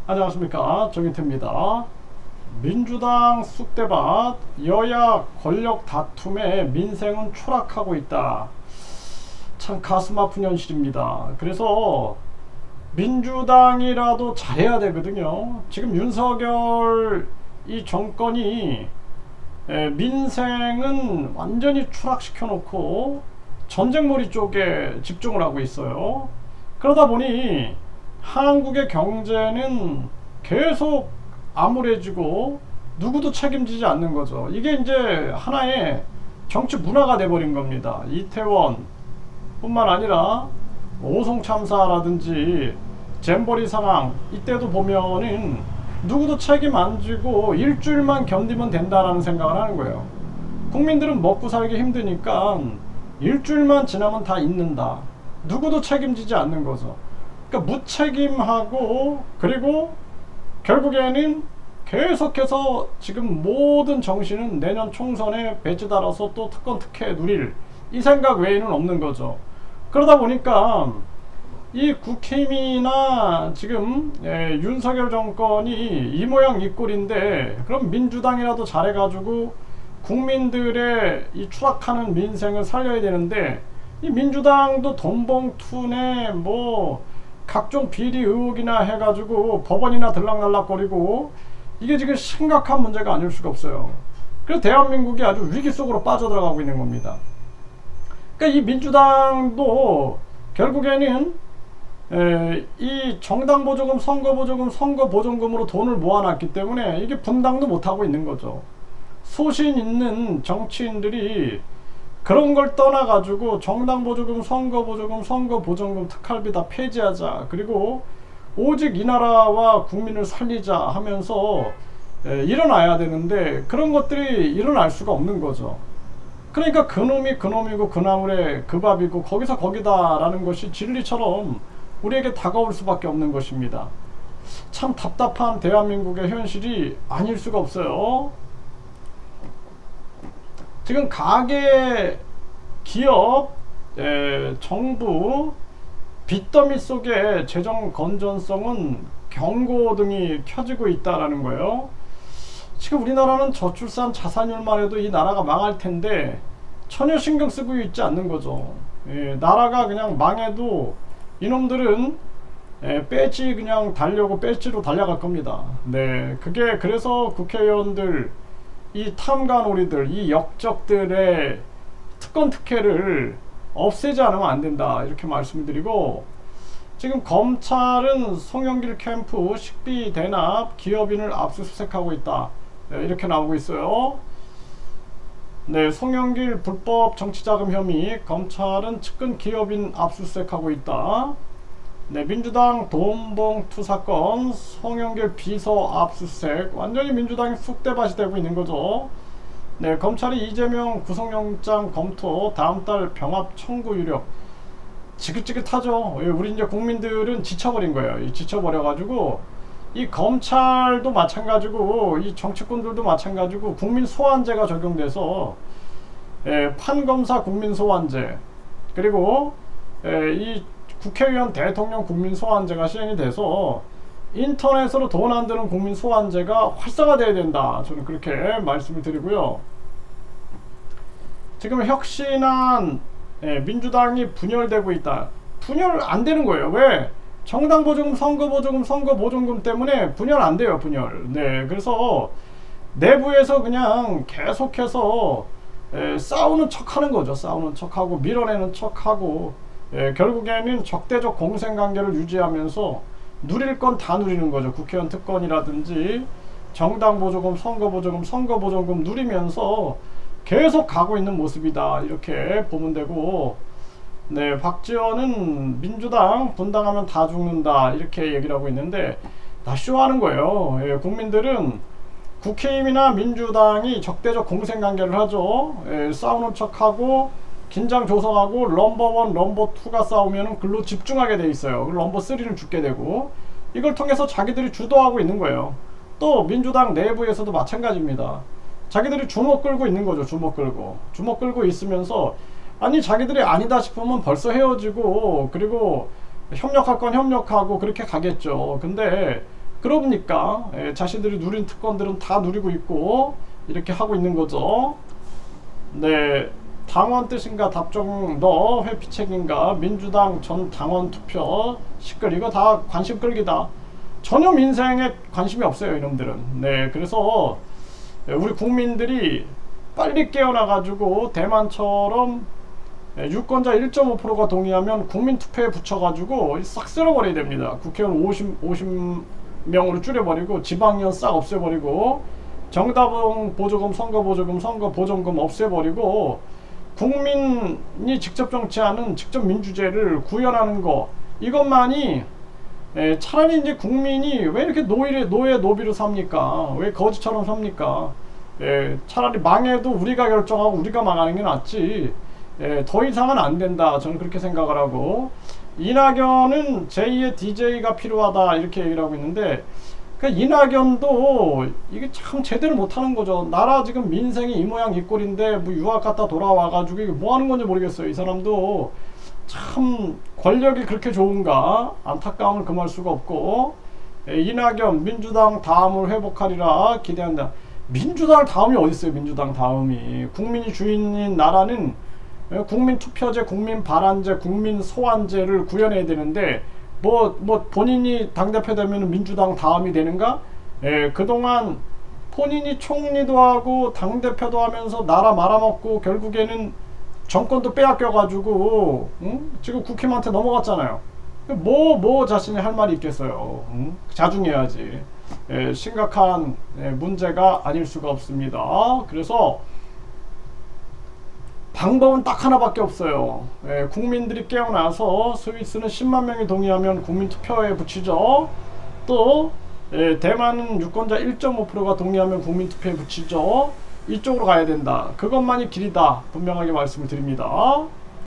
안녕하십니까, 정인태입니다. 민주당 쑥대밭, 여야 권력 다툼에 민생은 추락하고 있다. 참 가슴 아픈 현실입니다. 그래서 민주당이라도 잘해야 되거든요. 지금 윤석열 이 정권이 민생은 완전히 추락시켜 놓고 전쟁머리 쪽에 집중을 하고 있어요. 그러다 보니 한국의 경제는 계속 암울해지고 누구도 책임지지 않는 거죠. 이게 이제 하나의 정치 문화가 돼버린 겁니다. 이태원 뿐만 아니라 오송 참사라든지 잼버리 상황, 이때도 보면은 누구도 책임 안 지고 일주일만 견디면 된다라는 생각을 하는 거예요. 국민들은 먹고 살기 힘드니까 일주일만 지나면 다 잊는다. 누구도 책임지지 않는 거죠. 그러니까 무책임하고, 그리고 결국에는 계속해서 지금 모든 정신은 내년 총선에 배치 달아서 또 특권 특혜 누릴 이 생각 외에는 없는 거죠. 그러다 보니까 이 국힘이나 지금 윤석열 정권이 이 모양 이 꼴인데, 그럼 민주당이라도 잘해가지고 국민들의 이 추락하는 민생을 살려야 되는데, 이 민주당도 돈봉투네 뭐 각종 비리 의혹이나 해가지고 법원이나 들락날락거리고, 이게 지금 심각한 문제가 아닐 수가 없어요. 그래서 대한민국이 아주 위기 속으로 빠져들어가고 있는 겁니다. 그러니까 이 민주당도 결국에는 이 정당보조금, 선거보조금, 선거보증금으로 돈을 모아놨기 때문에 이게 분당도 못하고 있는 거죠. 소신 있는 정치인들이 그런 걸 떠나가지고 정당보조금, 선거보조금, 선거보증금, 특활비 다 폐지하자, 그리고 오직 이 나라와 국민을 살리자 하면서 일어나야 되는데, 그런 것들이 일어날 수가 없는 거죠. 그러니까 그놈이 그놈이고 그나물에 그 밥이고 거기서 거기다라는 것이 진리처럼 우리에게 다가올 수밖에 없는 것입니다. 참 답답한 대한민국의 현실이 아닐 수가 없어요. 지금 가계, 기업, 정부 빚더미 속에 재정 건전성은 경고등이 켜지고 있다라는 거예요. 지금 우리나라는 저출산 자산율만 해도 이 나라가 망할 텐데 전혀 신경 쓰고 있지 않는 거죠. 나라가 그냥 망해도 이놈들은 배지 그냥 달려고 배지로 달려갈 겁니다. 네, 그게 그래서 국회의원들, 이 탐관오리들, 이 역적들의 특권 특혜를 없애지 않으면 안 된다, 이렇게 말씀드리고, 지금 검찰은 송영길 캠프 식비 대납 기업인을 압수수색하고 있다, 이렇게 나오고 있어요. 네, 송영길 불법 정치자금 혐의 검찰은 측근 기업인 압수수색하고 있다. 네, 민주당 돈봉투 사건 송영길 비서 압수수색, 완전히 민주당이 쑥대밭이 되고 있는 거죠. 네, 검찰이 이재명 구속영장 검토 다음 달 병합 청구 유력. 지긋지긋하죠. 우리 이제 국민들은 지쳐버린 거예요. 지쳐버려가지고 이 검찰도 마찬가지고 이 정치꾼들도 마찬가지고 국민 소환제가 적용돼서 판검사 국민 소환제, 그리고 이 국회의원 대통령 국민 소환제가 시행이 돼서 인터넷으로 돈 안 드는 국민 소환제가 활성화돼야 된다, 저는 그렇게 말씀을 드리고요. 지금 혁신한 민주당이 분열되고 있다. 분열 안 되는 거예요. 왜? 정당보조금, 선거보조금, 선거보증금 때문에 분열 안 돼요, 분열. 네, 그래서 내부에서 그냥 계속해서 싸우는 척 하는 거죠. 싸우는 척하고 밀어내는 척하고, 결국에는 적대적 공생관계를 유지하면서 누릴 건 다 누리는 거죠. 국회의원 특권이라든지 정당보조금, 선거보조금, 선거보증금 누리면서 계속 가고 있는 모습이다, 이렇게 보면 되고, 네, 박지원은 민주당 분당하면 다 죽는다, 이렇게 얘기를 하고 있는데 다 쇼하는 거예요. 국민들은 국힘이나 민주당이 적대적 공생관계를 하죠. 싸우는 척하고 긴장 조성하고 넘버1, 넘버2가 싸우면 글로 집중하게 돼 있어요. 넘버3는 죽게 되고, 이걸 통해서 자기들이 주도하고 있는 거예요. 또 민주당 내부에서도 마찬가지입니다. 자기들이 주먹 끌고 있는 거죠. 주먹 끌고 있으면서, 아니 자기들이 아니다 싶으면 벌써 헤어지고, 그리고 협력할 건 협력하고 그렇게 가겠죠. 근데 그러고 보니까 자신들이 누린 특권들은 다 누리고 있고 이렇게 하고 있는 거죠. 네, 당원 뜻인가 답정 너 회피책인가 민주당 전 당원 투표 시끌 이거 다 관심 끌기다. 전혀 민생에 관심이 없어요 이놈들은. 네, 그래서 우리 국민들이 빨리 깨어나 가지고 대만처럼 유권자 1.5%가 동의하면 국민투표에 붙여가지고 싹 쓸어버려야 됩니다. 국회의원 50명으로 줄여버리고 지방의원 싹 없애버리고 정답은 보조금, 선거보조금, 선거보전금 없애버리고 국민이 직접 정치하는 직접 민주제를 구현하는 거, 이것만이 차라리 이제 국민이 왜 이렇게 노예 노비로 삽니까? 왜 거지처럼 삽니까? 차라리 망해도 우리가 결정하고 우리가 망하는 게 낫지. 더 이상은 안 된다. 저는 그렇게 생각을 하고, 이낙연은 제2의 DJ가 필요하다 이렇게 얘기를 하고 있는데, 그러니까 이낙연도 이게 참 제대로 못하는 거죠. 나라 지금 민생이 이 모양 이 꼴인데 뭐 유학 갔다 돌아와가지고 이게 뭐 하는 건지 모르겠어요. 이 사람도 참 권력이 그렇게 좋은가 안타까움을 금할 수가 없고, 이낙연 민주당 다음을 회복하리라 기대한다. 민주당 다음이 어디 있어요? 민주당 다음이 국민이 주인인 나라는 국민투표제, 국민발안제, 국민소환제를 구현해야 되는데 뭐 본인이 당대표 되면 민주당 다음이 되는가? 그동안 본인이 총리도 하고 당대표도 하면서 나라 말아먹고 결국에는 정권도 빼앗겨가지고 지금 국힘한테 넘어갔잖아요. 뭐 자신이 할 말이 있겠어요. 자중해야지. 심각한 문제가 아닐 수가 없습니다. 그래서 방법은 딱 하나밖에 없어요. 국민들이 깨어나서 스위스는 10만 명이 동의하면 국민투표에 붙이죠. 또 대만은 유권자 1.5%가 동의하면 국민투표에 붙이죠. 이쪽으로 가야 된다. 그것만이 길이다. 분명하게 말씀을 드립니다.